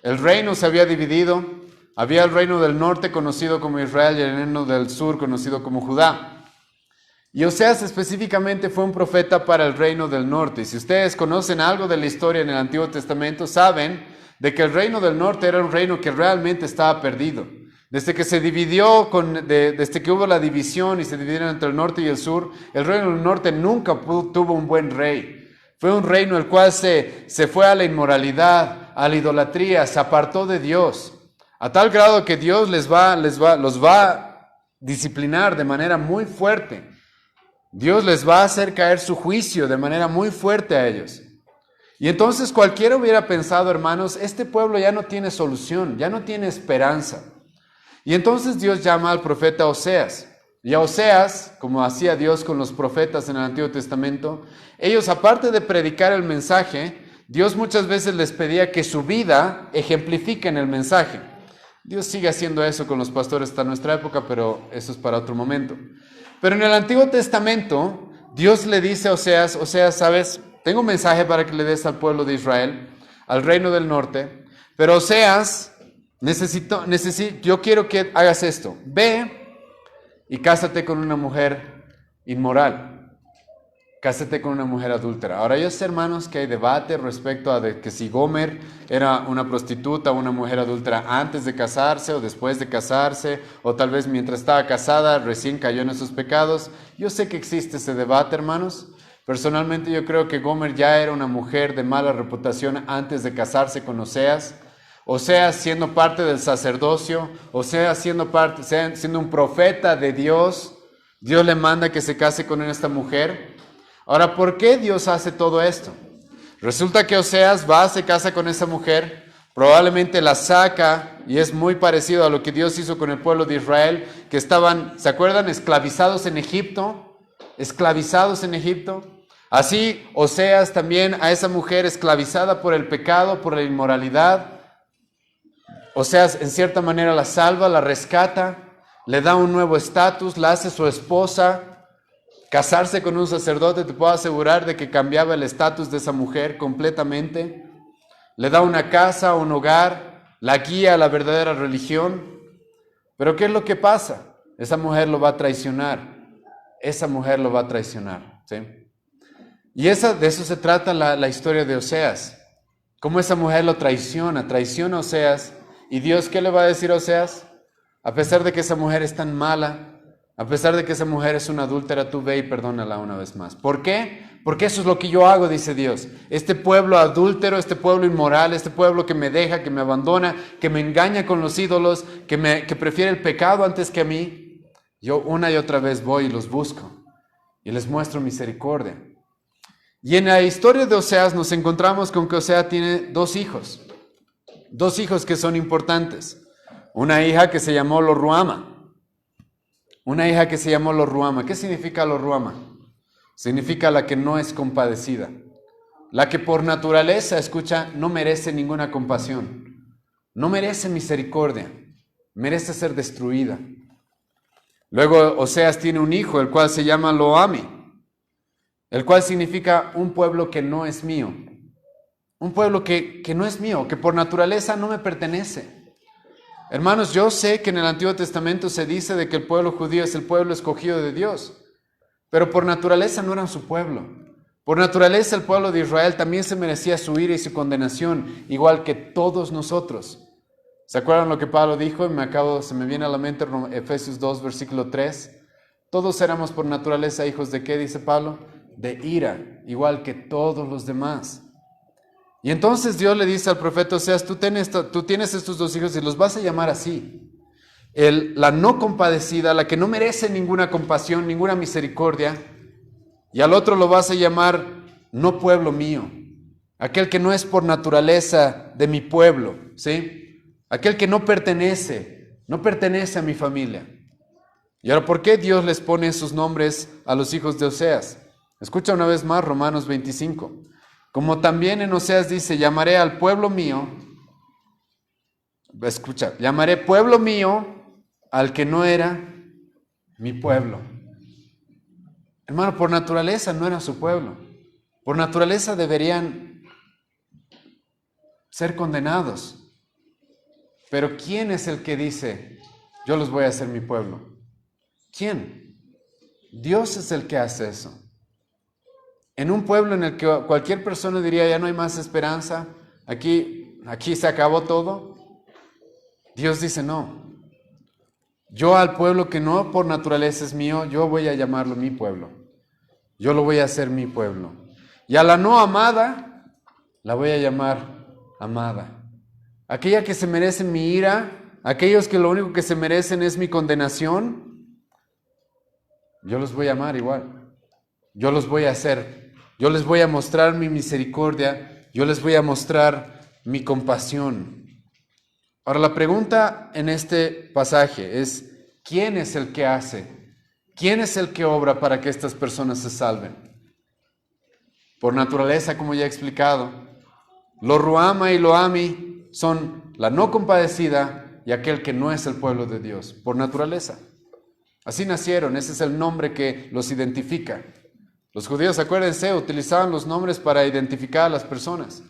El reino se había dividido. Había el reino del norte conocido como Israel y el reino del sur conocido como Judá. Y Oseas específicamente fue un profeta para el reino del norte. Y si ustedes conocen algo de la historia en el Antiguo Testamento, saben de que el reino del norte era un reino que realmente estaba perdido. Desde que se dividió, desde que hubo la división y se dividieron entre el norte y el sur, el reino del norte nunca tuvo un buen rey. Fue un reino el cual se fue a la inmoralidad, a la idolatría, se apartó de Dios. A tal grado que Dios los va a disciplinar de manera muy fuerte. Dios les va a hacer caer su juicio de manera muy fuerte a ellos. Y entonces cualquiera hubiera pensado, hermanos, este pueblo ya no tiene solución, ya no tiene esperanza. Y entonces Dios llama al profeta Oseas. Y a Oseas, como hacía Dios con los profetas en el Antiguo Testamento, ellos, aparte de predicar el mensaje, Dios muchas veces les pedía que su vida ejemplifique el mensaje. Dios sigue haciendo eso con los pastores hasta nuestra época, pero eso es para otro momento. Pero en el Antiguo Testamento, Dios le dice a Oseas: Oseas, ¿sabes? Tengo un mensaje para que le des al pueblo de Israel, al reino del norte, pero Oseas, yo quiero que hagas esto. Ve y cásate con una mujer inmoral. Cásate con una mujer adúltera. Ahora yo sé, hermanos, que hay debate respecto a de que si Gomer era una prostituta o una mujer adúltera antes de casarse o después de casarse, o tal vez mientras estaba casada recién cayó en esos pecados. Yo sé que existe ese debate, hermanos. Personalmente yo creo que Gomer ya era una mujer de mala reputación antes de casarse con Oseas. Oseas siendo parte del sacerdocio, Oseas siendo un profeta de Dios, Dios le manda que se case con esta mujer. Ahora, ¿por qué Dios hace todo esto? Resulta que Oseas va, se casa con esa mujer, probablemente la saca, y es muy parecido a lo que Dios hizo con el pueblo de Israel, que estaban, ¿se acuerdan? Esclavizados en Egipto. Así, Oseas también a esa mujer esclavizada por el pecado, por la inmoralidad. Oseas en cierta manera la salva, la rescata, le da un nuevo estatus, la hace su esposa. Casarse con un sacerdote, te puedo asegurar de que cambiaba el estatus de esa mujer completamente. Le da una casa, un hogar, la guía a la verdadera religión. Pero ¿qué es lo que pasa? Esa mujer lo va a traicionar. ¿Sí? Y de eso se trata la historia de Oseas. Cómo esa mujer lo traiciona a Oseas. ¿Y Dios qué le va a decir a Oseas? A pesar de que esa mujer es tan mala, a pesar de que esa mujer es una adúltera, tú ve y perdónala una vez más. ¿Por qué? Porque eso es lo que yo hago, dice Dios. Este pueblo adúltero, este pueblo inmoral, este pueblo que me deja, que me abandona, que me engaña con los ídolos, que prefiere el pecado antes que a mí, yo una y otra vez voy y los busco y les muestro misericordia. Y en la historia de Oseas nos encontramos con que Oseas tiene dos hijos que son importantes. Una hija que se llamó Lo-Ruama. ¿Qué significa Lo-Ruama? Significa la que no es compadecida. La que por naturaleza, escucha, no merece ninguna compasión. No merece misericordia. Merece ser destruida. Luego Oseas tiene un hijo, el cual se llama Lo-Ami, el cual significa un pueblo que no es mío. Un pueblo que no es mío, que por naturaleza no me pertenece. Hermanos, yo sé que en el Antiguo Testamento se dice de que el pueblo judío es el pueblo escogido de Dios, pero por naturaleza no eran su pueblo. Por naturaleza el pueblo de Israel también se merecía su ira y su condenación, igual que todos nosotros. ¿Se acuerdan lo que Pablo dijo? Se me viene a la mente Efesios 2, versículo 3. Todos éramos por naturaleza hijos de ¿qué dice Pablo? De ira, igual que todos los demás. Y entonces Dios le dice al profeta Oseas, tú tienes estos dos hijos y los vas a llamar así. La no compadecida, la que no merece ninguna compasión, ninguna misericordia. Y al otro lo vas a llamar no pueblo mío. Aquel que no es por naturaleza de mi pueblo, ¿sí? Aquel que no pertenece a mi familia. Y ahora, ¿por qué Dios les pone esos nombres a los hijos de Oseas? Escucha una vez más Romanos 25. Como también en Oseas dice, llamaré al pueblo mío, llamaré pueblo mío al que no era mi pueblo. Hermano, por naturaleza no era su pueblo. Por naturaleza deberían ser condenados. Pero ¿quién es el que dice, yo los voy a hacer mi pueblo? ¿Quién? Dios es el que hace eso. En un pueblo en el que cualquier persona diría, ya no hay más esperanza, aquí se acabó todo. Dios dice, no. Yo al pueblo que no por naturaleza es mío, yo voy a llamarlo mi pueblo. Yo lo voy a hacer mi pueblo. Y a la no amada, la voy a llamar amada. Aquella que se merece mi ira, aquellos que lo único que se merecen es mi condenación, yo los voy a amar igual. Yo los voy a hacer. Yo les voy a mostrar mi misericordia, yo les voy a mostrar mi compasión. Ahora la pregunta en este pasaje es, ¿quién es el que hace? ¿Quién es el que obra para que estas personas se salven? Por naturaleza, como ya he explicado, Lo-Ruama y Lo-Ami son la no compadecida y aquel que no es el pueblo de Dios, por naturaleza. Así nacieron, ese es el nombre que los identifica. Los judíos, acuérdense, utilizaban los nombres para identificar a las personas.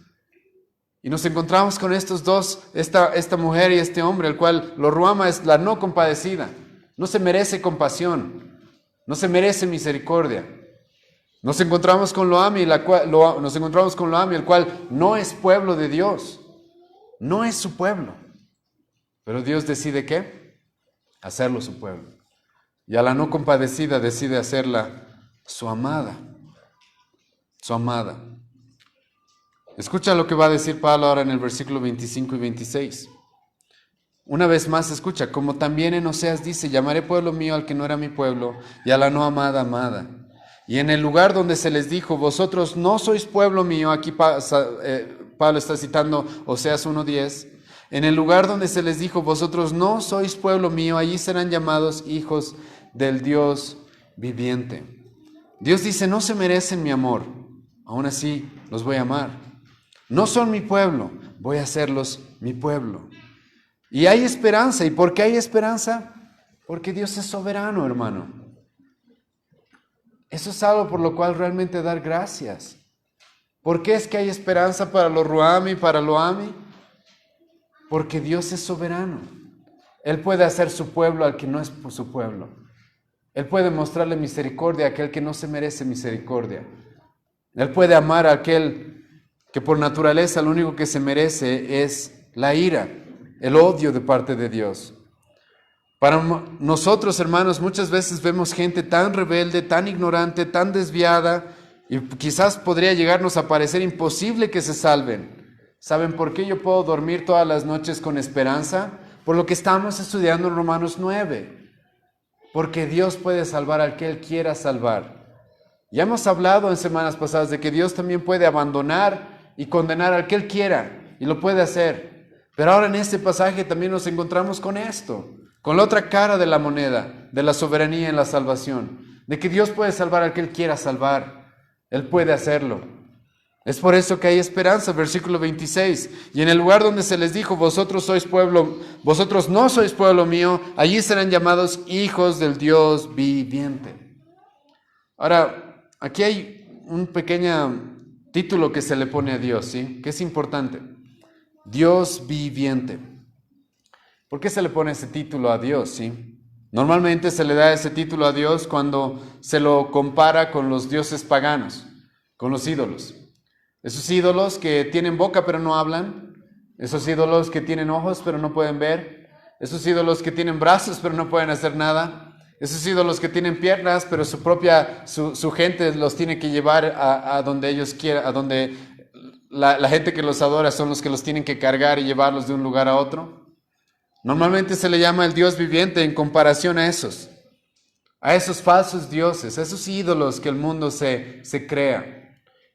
Y nos encontramos con estos dos, esta mujer y este hombre, el cual Lo-Ruama es la no compadecida. no se merece compasión, no se merece misericordia. Nos encontramos con Lo-Ammi, el cual no es pueblo de Dios, no es su pueblo. Pero Dios decide ¿qué? Hacerlo su pueblo. Y a la no compadecida decide hacerla su amada. Su amada. Escucha lo que va a decir Pablo ahora en el versículo 25 y 26. Una vez más escucha, como también en Oseas dice, llamaré pueblo mío al que no era mi pueblo, y a la no amada, amada. Y en el lugar donde se les dijo, vosotros no sois pueblo mío, aquí Pablo está citando Oseas 1:10, en el lugar donde se les dijo, vosotros no sois pueblo mío, allí serán llamados hijos del Dios viviente. Dios dice, no se merecen mi amor, aún así los voy a amar. No son mi pueblo, voy a hacerlos mi pueblo. Y hay esperanza. ¿Y por qué hay esperanza? Porque Dios es soberano, hermano. Eso es algo por lo cual realmente dar gracias. ¿Por qué es que hay esperanza para los Ruami y para Lo-Ammi? Porque Dios es soberano. Él puede hacer su pueblo al que no es su pueblo. Él puede mostrarle misericordia a aquel que no se merece misericordia. Él puede amar a aquel que por naturaleza lo único que se merece es la ira, el odio de parte de Dios. Para nosotros, hermanos, muchas veces vemos gente tan rebelde, tan ignorante, tan desviada, y quizás podría llegarnos a parecer imposible que se salven. ¿Saben por qué yo puedo dormir todas las noches con esperanza? Por lo que estamos estudiando en Romanos 9. Porque Dios puede salvar al que Él quiera salvar. Ya hemos hablado en semanas pasadas de que Dios también puede abandonar y condenar al que Él quiera, y lo puede hacer. Pero ahora en este pasaje también nos encontramos con esto, con la otra cara de la moneda, de la soberanía en la salvación, de que Dios puede salvar al que Él quiera salvar. Él puede hacerlo. Es por eso que hay esperanza, versículo 26. Y en el lugar donde se les dijo, vosotros no sois pueblo mío, allí serán llamados hijos del Dios viviente. Ahora, aquí hay un pequeño título que se le pone a Dios, ¿sí? Que es importante. Dios viviente. ¿Por qué se le pone ese título a Dios, sí? Normalmente se le da ese título a Dios cuando se lo compara con los dioses paganos, con los ídolos. Esos ídolos que tienen boca pero no hablan, esos ídolos que tienen ojos pero no pueden ver, esos ídolos que tienen brazos pero no pueden hacer nada, esos ídolos que tienen piernas pero su gente los tiene que llevar a donde ellos quieran, a donde la gente que los adora son los que los tienen que cargar y llevarlos de un lugar a otro. Normalmente se le llama el Dios viviente en comparación a esos falsos dioses, a esos ídolos que el mundo se crea.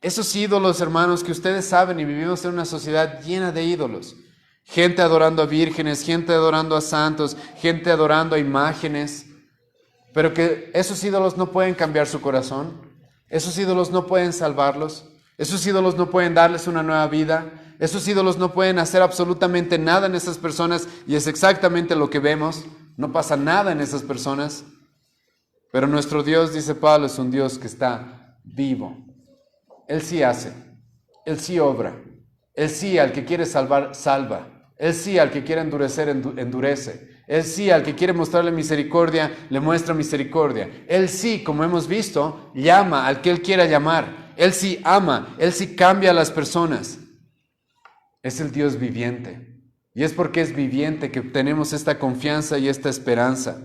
Esos ídolos, hermanos, que ustedes saben, y vivimos en una sociedad llena de ídolos. Gente adorando a vírgenes, gente adorando a santos, gente adorando a imágenes. Pero que esos ídolos no pueden cambiar su corazón. Esos ídolos no pueden salvarlos. Esos ídolos no pueden darles una nueva vida. Esos ídolos no pueden hacer absolutamente nada en esas personas. Y es exactamente lo que vemos. No pasa nada en esas personas. Pero nuestro Dios, dice Pablo, es un Dios que está vivo. Él sí hace, Él sí obra, Él sí al que quiere salvar, salva, Él sí al que quiere endurecer, endurece, Él sí al que quiere mostrarle misericordia, le muestra misericordia, Él sí, como hemos visto, llama al que Él quiera llamar, Él sí ama, Él sí cambia a las personas. Es el Dios viviente, y es porque es viviente que tenemos esta confianza y esta esperanza.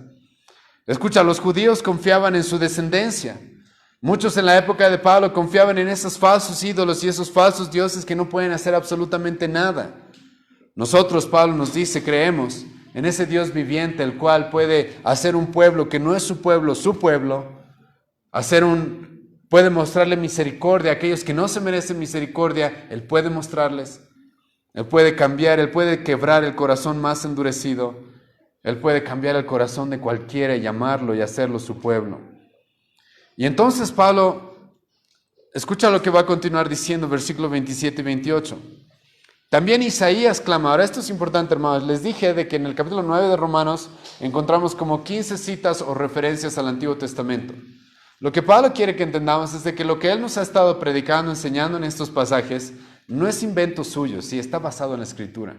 Escucha, los judíos confiaban en su descendencia. Muchos en la época de Pablo confiaban en esos falsos ídolos y esos falsos dioses que no pueden hacer absolutamente nada. Nosotros, Pablo nos dice, creemos en ese Dios viviente, el cual puede hacer un pueblo que no es su pueblo, puede mostrarle misericordia a aquellos que no se merecen misericordia, Él puede mostrarles, Él puede cambiar, Él puede quebrar el corazón más endurecido, Él puede cambiar el corazón de cualquiera y llamarlo y hacerlo su pueblo. Y entonces Pablo, escucha lo que va a continuar diciendo, versículos 27 y 28. También Isaías clama. Ahora esto es importante, hermanos. Les dije de que en el capítulo 9 de Romanos encontramos como 15 citas o referencias al Antiguo Testamento. Lo que Pablo quiere que entendamos es de que lo que él nos ha estado predicando, enseñando en estos pasajes, no es invento suyo, sí, está basado en la Escritura.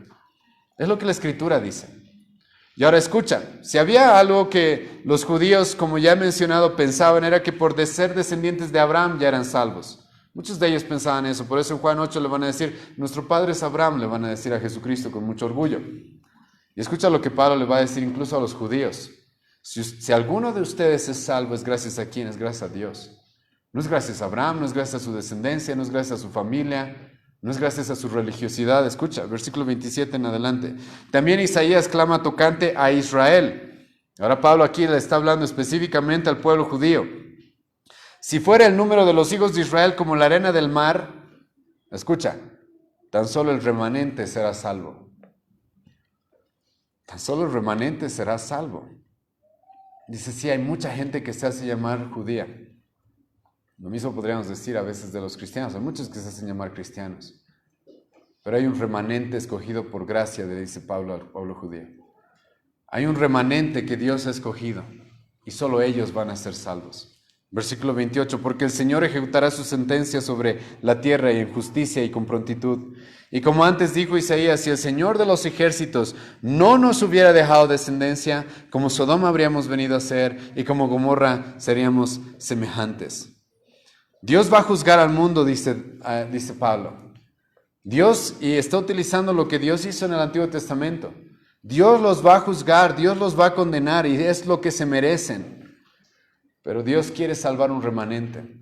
Es lo que la Escritura dice. Y ahora escucha, si había algo que los judíos, como ya he mencionado, pensaban, era que por ser descendientes de Abraham ya eran salvos. Muchos de ellos pensaban eso, por eso en Juan 8 le van a decir, nuestro padre es Abraham, le van a decir a Jesucristo con mucho orgullo. Y escucha lo que Pablo le va a decir incluso a los judíos. Si alguno de ustedes es salvo, ¿es gracias a quién? Es gracias a Dios. No es gracias a Abraham, no es gracias a su descendencia, no es gracias a su familia, no es gracias a su religiosidad. Escucha, versículo 27 en adelante. También Isaías clama tocante a Israel. Ahora Pablo aquí le está hablando específicamente al pueblo judío. Si fuera el número de los hijos de Israel como la arena del mar, escucha, tan solo el remanente será salvo. Tan solo el remanente será salvo. Dice, sí, hay mucha gente que se hace llamar judía. Lo mismo podríamos decir a veces de los cristianos. Hay muchos que se hacen llamar cristianos. Pero hay un remanente escogido por gracia, le dice Pablo al pueblo judío. Hay un remanente que Dios ha escogido y solo ellos van a ser salvos. Versículo 28, porque el Señor ejecutará su sentencia sobre la tierra y en justicia y con prontitud. Y como antes dijo Isaías, si el Señor de los ejércitos no nos hubiera dejado descendencia, como Sodoma habríamos venido a ser y como Gomorra seríamos semejantes. Dios va a juzgar al mundo, dice Pablo. Dios, y está utilizando lo que Dios hizo en el Antiguo Testamento. Dios los va a juzgar, Dios los va a condenar y es lo que se merecen. Pero Dios quiere salvar un remanente.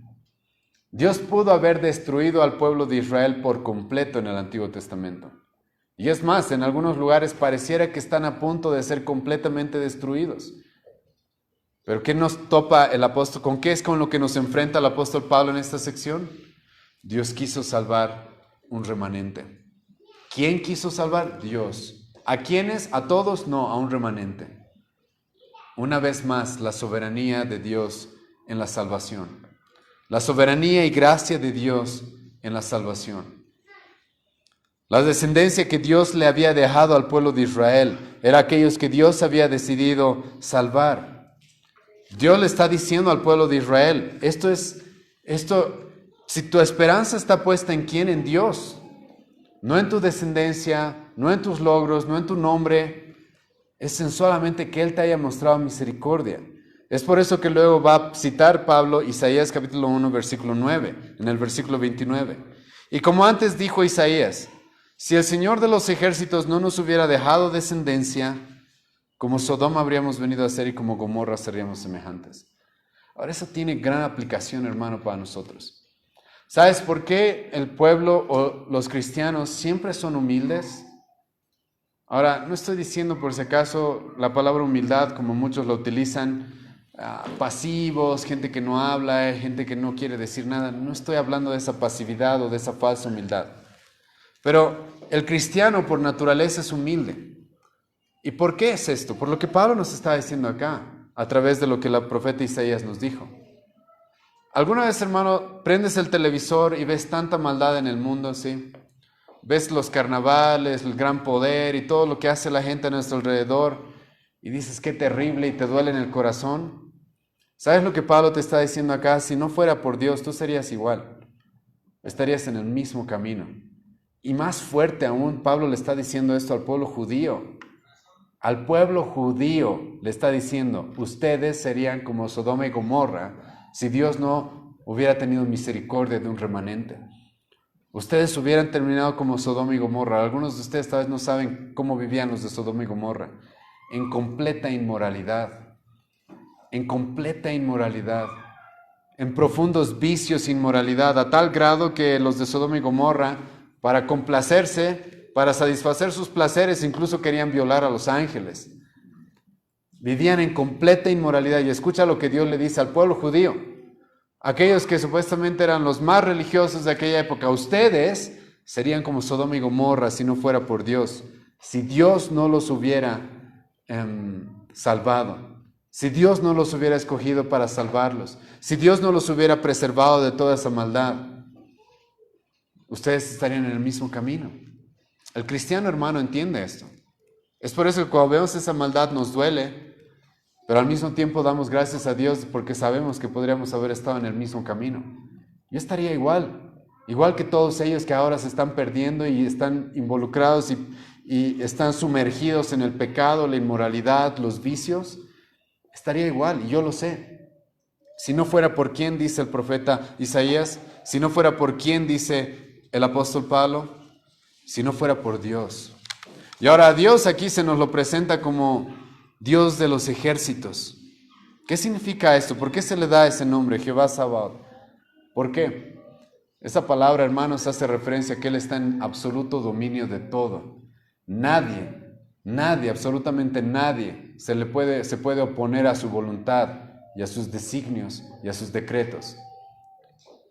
Dios pudo haber destruido al pueblo de Israel por completo en el Antiguo Testamento. Y es más, en algunos lugares pareciera que están a punto de ser completamente destruidos. Pero ¿qué nos topa el apóstol? ¿Con qué es con lo que nos enfrenta el apóstol Pablo en esta sección? Dios quiso salvar un remanente. ¿Quién quiso salvar? Dios. ¿A quiénes? A todos, no, a un remanente. Una vez más, la soberanía de Dios en la salvación. La soberanía y gracia de Dios en la salvación. La descendencia que Dios le había dejado al pueblo de Israel era aquellos que Dios había decidido salvar. Dios le está diciendo al pueblo de Israel, si tu esperanza está puesta en quién, en Dios, no en tu descendencia, no en tus logros, no en tu nombre, es en solamente que Él te haya mostrado misericordia. Es por eso que luego va a citar Pablo Isaías capítulo 1, versículo 9, en el versículo 29. Y como antes dijo Isaías, si el Señor de los ejércitos no nos hubiera dejado descendencia, como Sodoma habríamos venido a ser y como Gomorra seríamos semejantes. Ahora eso tiene gran aplicación, hermano, para nosotros. ¿Sabes por qué el pueblo o los cristianos siempre son humildes? Ahora, no estoy diciendo por si acaso la palabra humildad, como muchos la utilizan, pasivos, gente que no habla, gente que no quiere decir nada. No estoy hablando de esa pasividad o de esa falsa humildad. Pero el cristiano por naturaleza es humilde. ¿Y por qué es esto? Por lo que Pablo nos está diciendo acá, a través de lo que el profeta Isaías nos dijo. ¿Alguna vez, hermano, prendes el televisor y ves tanta maldad en el mundo, sí? Ves los carnavales, el gran poder y todo lo que hace la gente a nuestro alrededor y dices qué terrible y te duele en el corazón. ¿Sabes lo que Pablo te está diciendo acá? Si no fuera por Dios, tú serías igual. Estarías en el mismo camino. Y más fuerte aún, Pablo le está diciendo esto al pueblo judío. Al pueblo judío le está diciendo, ustedes serían como Sodoma y Gomorra si Dios no hubiera tenido misericordia de un remanente. Ustedes hubieran terminado como Sodoma y Gomorra. Algunos de ustedes tal vez no saben cómo vivían los de Sodoma y Gomorra. En completa inmoralidad. En completa inmoralidad. En profundos vicios e inmoralidad. A tal grado que los de Sodoma y Gomorra, para complacerse, para satisfacer sus placeres, incluso querían violar a los ángeles. Vivían en completa inmoralidad. Y escucha lo que Dios le dice al pueblo judío. Aquellos que supuestamente eran los más religiosos de aquella época, ustedes serían como Sodoma y Gomorra si no fuera por Dios. Si Dios no los hubiera salvado, si Dios no los hubiera escogido para salvarlos, si Dios no los hubiera preservado de toda esa maldad, ustedes estarían en el mismo camino. El cristiano, hermano, entiende esto. Es por eso que cuando vemos esa maldad nos duele, pero al mismo tiempo damos gracias a Dios porque sabemos que podríamos haber estado en el mismo camino. Yo estaría igual que todos ellos que ahora se están perdiendo y están involucrados y están sumergidos en el pecado, la inmoralidad, los vicios, estaría igual, y yo lo sé. Si no fuera por quien dice el profeta Isaías, si no fuera por quien dice el apóstol Pablo, si no fuera por Dios. Y ahora Dios aquí se nos lo presenta como Dios de los ejércitos. ¿Qué significa esto? ¿Por qué se le da ese nombre, Jehová Sabaoth? ¿Por qué? Esa palabra, hermanos, hace referencia a que Él está en absoluto dominio de todo. Nadie, absolutamente nadie se puede oponer a su voluntad y a sus designios y a sus decretos.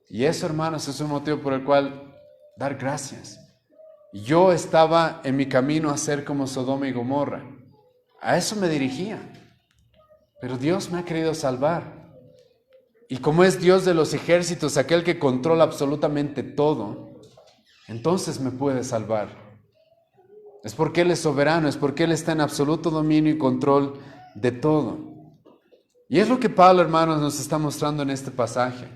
Y eso, hermanos, es un motivo por el cual dar gracias. Yo estaba en mi camino a ser como Sodoma y Gomorra. A eso me dirigía. Pero Dios me ha querido salvar. Y como es Dios de los ejércitos, aquel que controla absolutamente todo, entonces me puede salvar. Es porque Él es soberano, es porque Él está en absoluto dominio y control de todo. Y es lo que Pablo, hermanos, nos está mostrando en este pasaje.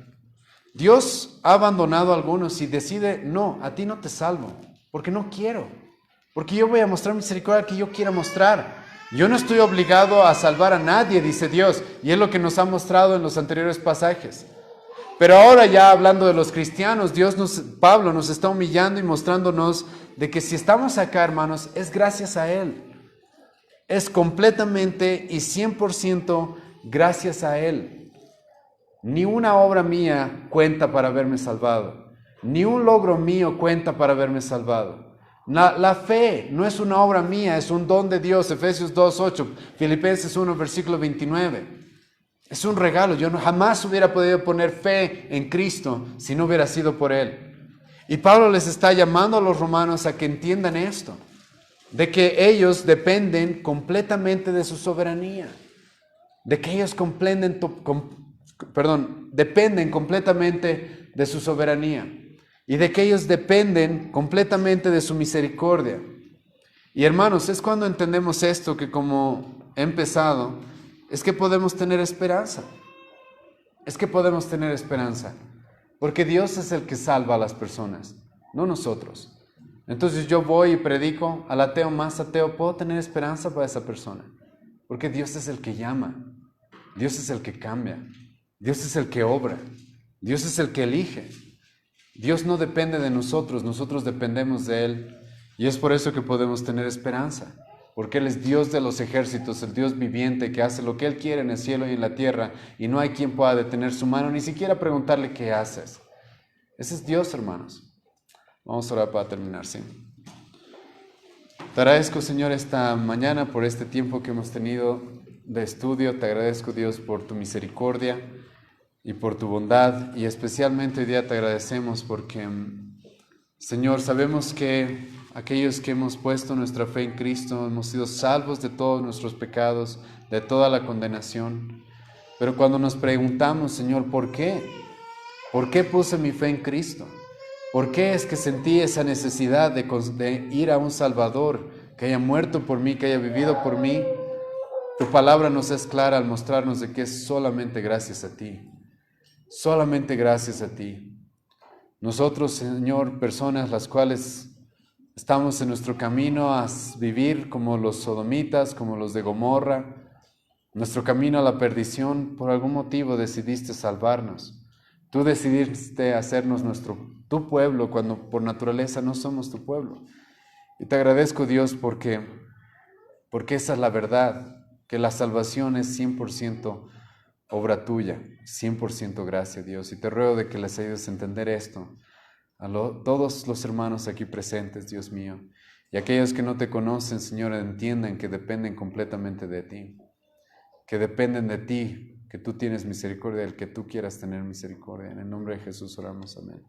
Dios ha abandonado a algunos y decide, no, a ti no te salvo, porque no quiero, porque yo voy a mostrar misericordia que yo quiera mostrar. Yo no estoy obligado a salvar a nadie, dice Dios, y es lo que nos ha mostrado en los anteriores pasajes. Pero ahora ya hablando de los cristianos, Pablo nos está humillando y mostrándonos de que si estamos acá, hermanos, es gracias a Él. Es completamente y 100% gracias a Él. Ni una obra mía cuenta para haberme salvado. Ni un logro mío cuenta para haberme salvado. La fe no es una obra mía, es un don de Dios. Efesios 2:8, Filipenses 1, versículo 29. Es un regalo. Yo jamás hubiera podido poner fe en Cristo si no hubiera sido por Él. Y Pablo les está llamando a los romanos a que entiendan esto, de que ellos dependen completamente de su soberanía, de que ellos dependen completamente de su soberanía y de que ellos dependen completamente de su misericordia. Y hermanos, es cuando entendemos esto que, como he empezado, es que podemos tener esperanza. Es que podemos tener esperanza, porque Dios es el que salva a las personas, no nosotros. Entonces yo voy y predico al ateo más ateo, puedo tener esperanza para esa persona, porque Dios es el que llama, Dios es el que cambia, Dios es el que obra, Dios es el que elige. Dios no depende de nosotros, nosotros dependemos de Él. Y es por eso que podemos tener esperanza, porque Él es Dios de los ejércitos, el Dios viviente que hace lo que Él quiere en el cielo y en la tierra, y no hay quien pueda detener su mano, ni siquiera preguntarle qué haces. Ese es Dios, hermanos. Vamos a orar para terminar, ¿sí? Te agradezco, Señor, esta mañana por este tiempo que hemos tenido de estudio. Te agradezco, Dios, por tu misericordia y por tu bondad, y especialmente hoy día te agradecemos porque, Señor, sabemos que aquellos que hemos puesto nuestra fe en Cristo hemos sido salvos de todos nuestros pecados, de toda la condenación. Pero cuando nos preguntamos, Señor, ¿por qué? ¿Por qué puse mi fe en Cristo? ¿Por qué es que sentí esa necesidad de ir a un Salvador que haya muerto por mí, que haya vivido por mí? Tu palabra nos es clara al mostrarnos de que es solamente gracias a ti. Solamente gracias a ti. Nosotros, Señor, personas las cuales estamos en nuestro camino a vivir como los sodomitas, como los de Gomorra, nuestro camino a la perdición, por algún motivo decidiste salvarnos. Tú decidiste hacernos tu pueblo cuando por naturaleza no somos tu pueblo. Y te agradezco, Dios, porque esa es la verdad, que la salvación es 100% obra tuya, 100% gracia, Dios. Y te ruego de que les ayudes a entender esto a todos los hermanos aquí presentes, Dios mío. Y aquellos que no te conocen, Señor, entiendan que dependen completamente de ti, que dependen de ti, que tú tienes misericordia, del que tú quieras tener misericordia. En el nombre de Jesús oramos, amén.